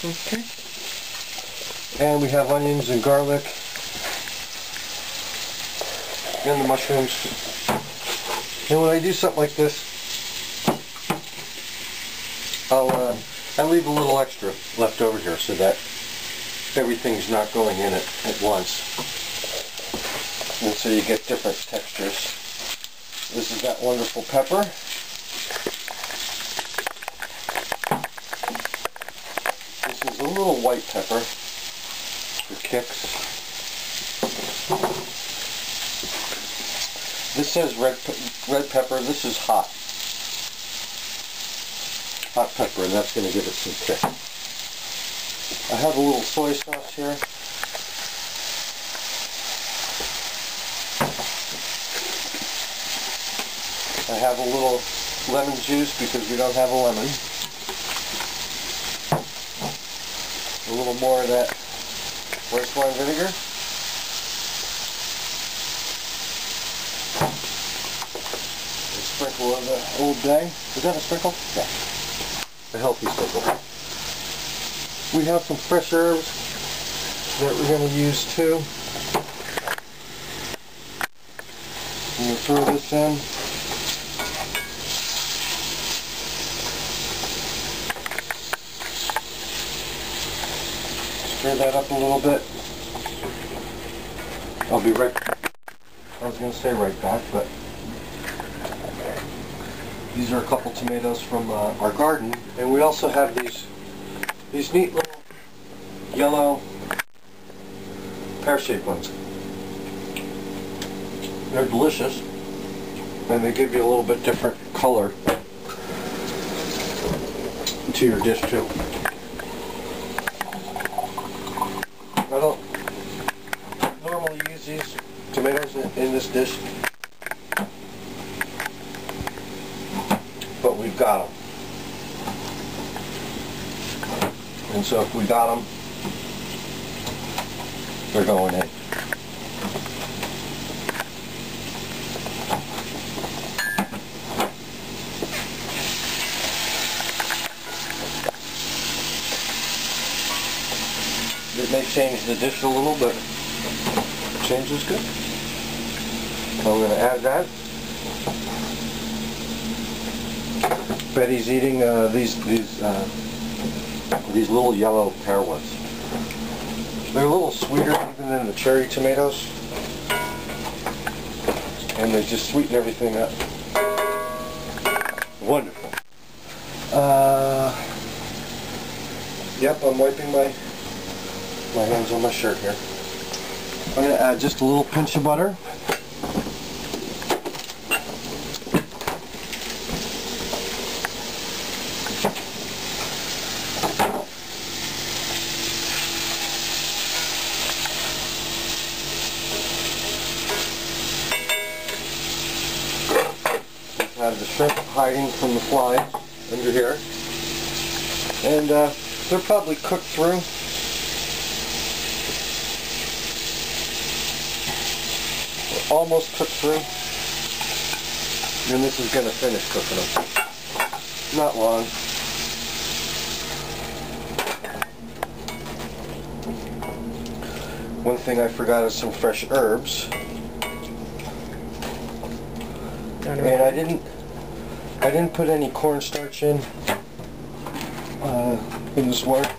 Okay. And we have onions and garlic. And the mushrooms. And when I do something like this, I leave a little extra left over here so that everything's not going in it at once. And so you get different textures. This is that wonderful pepper. This is a little white pepper for kicks. This says red pepper. This is hot pepper, and that's going to give it some kick. I have a little soy sauce here. I have a little lemon juice because we don't have a lemon. A little more of that rice wine vinegar. A sprinkle of the Old Bay. Is that a sprinkle? Yeah. A healthy sprinkle. We have some fresh herbs that we're going to use too. I'm going to throw this in. Stir that up a little bit. I'll be right, I was going to say right back, but these are a couple tomatoes from our garden, and we also have these neat little yellow pear-shaped ones. They're delicious, and they give you a little bit different color to your dish too. I don't normally use these tomatoes in this dish, but we've got them. And so if we got them, they're going in. It may change the dish a little, but change is good. I'm going to add that. Betty's eating these little yellow pear ones. They're a little sweeter even than the cherry tomatoes, and they just sweeten everything up. Wonderful. Yep, I'm wiping my hands on my shirt here. I'm going to add just a little pinch of butter. Have the shrimp hiding from the flies under here, and they're probably cooked through. They're almost cooked through, and this is going to finish cooking them. Not long. One thing I forgot is some fresh herbs. And I didn't put any cornstarch in this water.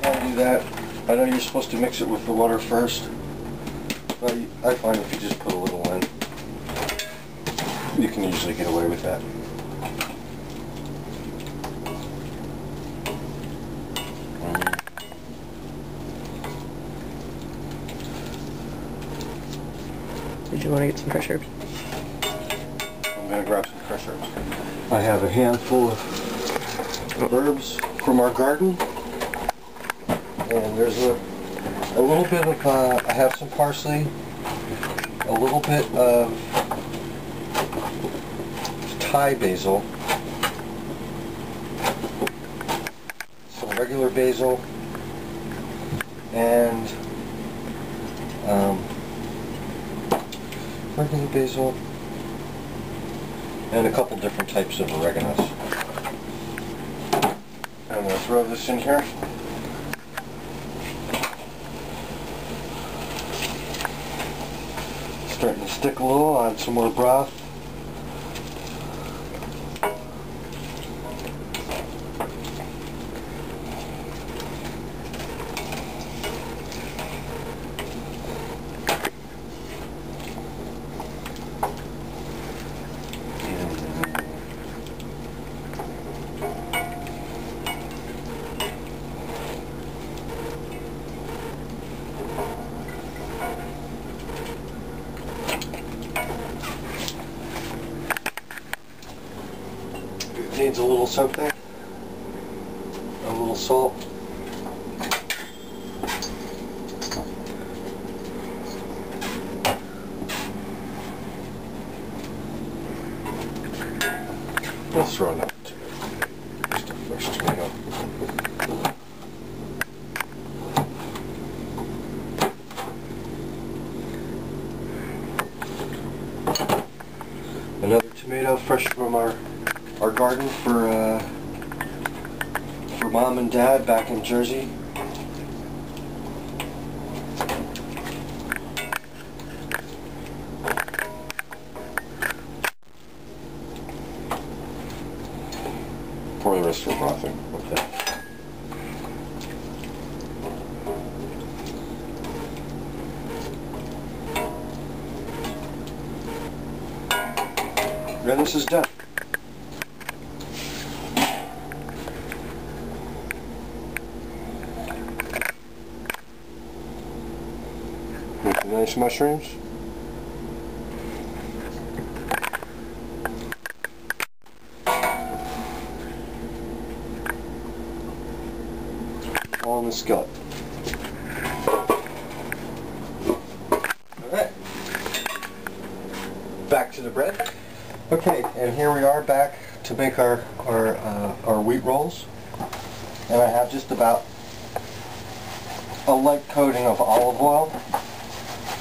I'll do that. I know you're supposed to mix it with the water first, but I find if you just put a little in, you can usually get away with that. Did you want to get some fresh herbs? I'm going to grab some fresh herbs. I have a handful of herbs from our garden, and there's a little bit of, I have some parsley, a little bit of Thai basil, some regular basil, and regular basil, and a couple different types of oreganos. I'm going to throw this in here. Starting to stick a little. Add some more broth. Needs a little something, a little salt. Let's throw another tomato, just a fresh tomato. Another tomato fresh from our garden for Mom and Dad back in Jersey. Pour the rest of the broth in. Okay. And this is done. With the nice mushrooms. All in the skillet. Alright. Back to the bread. Okay, and here we are back to make our wheat rolls. And I have just about a light coating of olive oil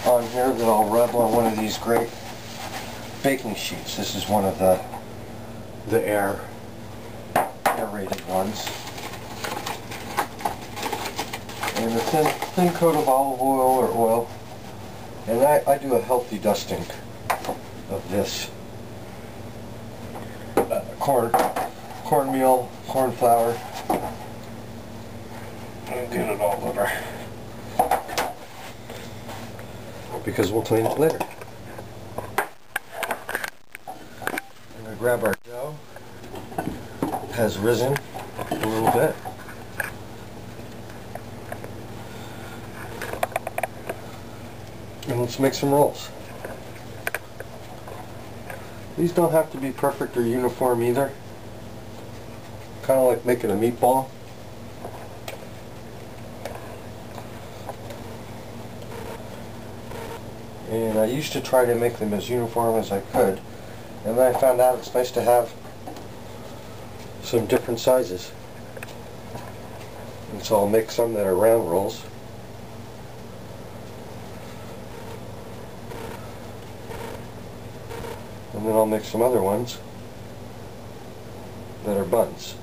on here that I'll rub on one of these great baking sheets. This is one of the aerated ones. And a thin coat of olive oil or oil. And I do a healthy dusting of this cornmeal, corn flour. And get it all over, because we'll clean it later. I'm going to grab our dough. It has risen a little bit. And let's make some rolls. These don't have to be perfect or uniform either. Kind of like making a meatball. And I used to try to make them as uniform as I could, and then I found out it's nice to have some different sizes. And so I'll make some that are round rolls. And then I'll make some other ones that are buns,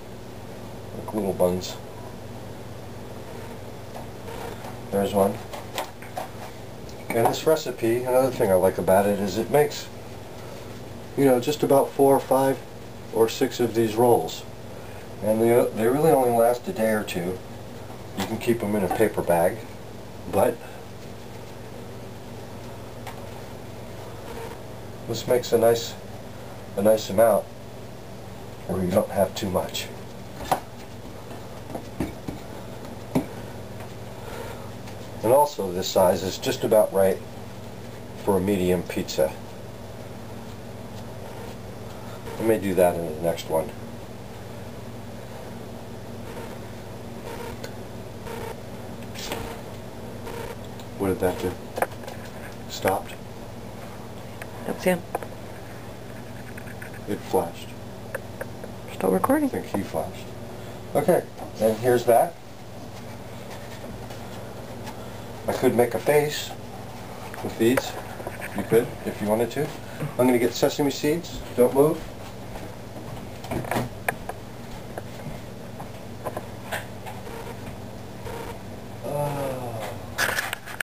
like little buns. There's one. And this recipe, another thing I like about it is it makes, you know, just about 4 or 5 or 6 of these rolls. And they really only last a day or two. You can keep them in a paper bag, but this makes a nice amount where you don't have too much. And also this size is just about right for a medium pizza. I may do that in the next one. What did that do? Stopped? That's him. It flashed. Still recording. I think he flashed. Okay, and here's that. I could make a face with these. You could, if you wanted to. I'm going to get sesame seeds. Don't move.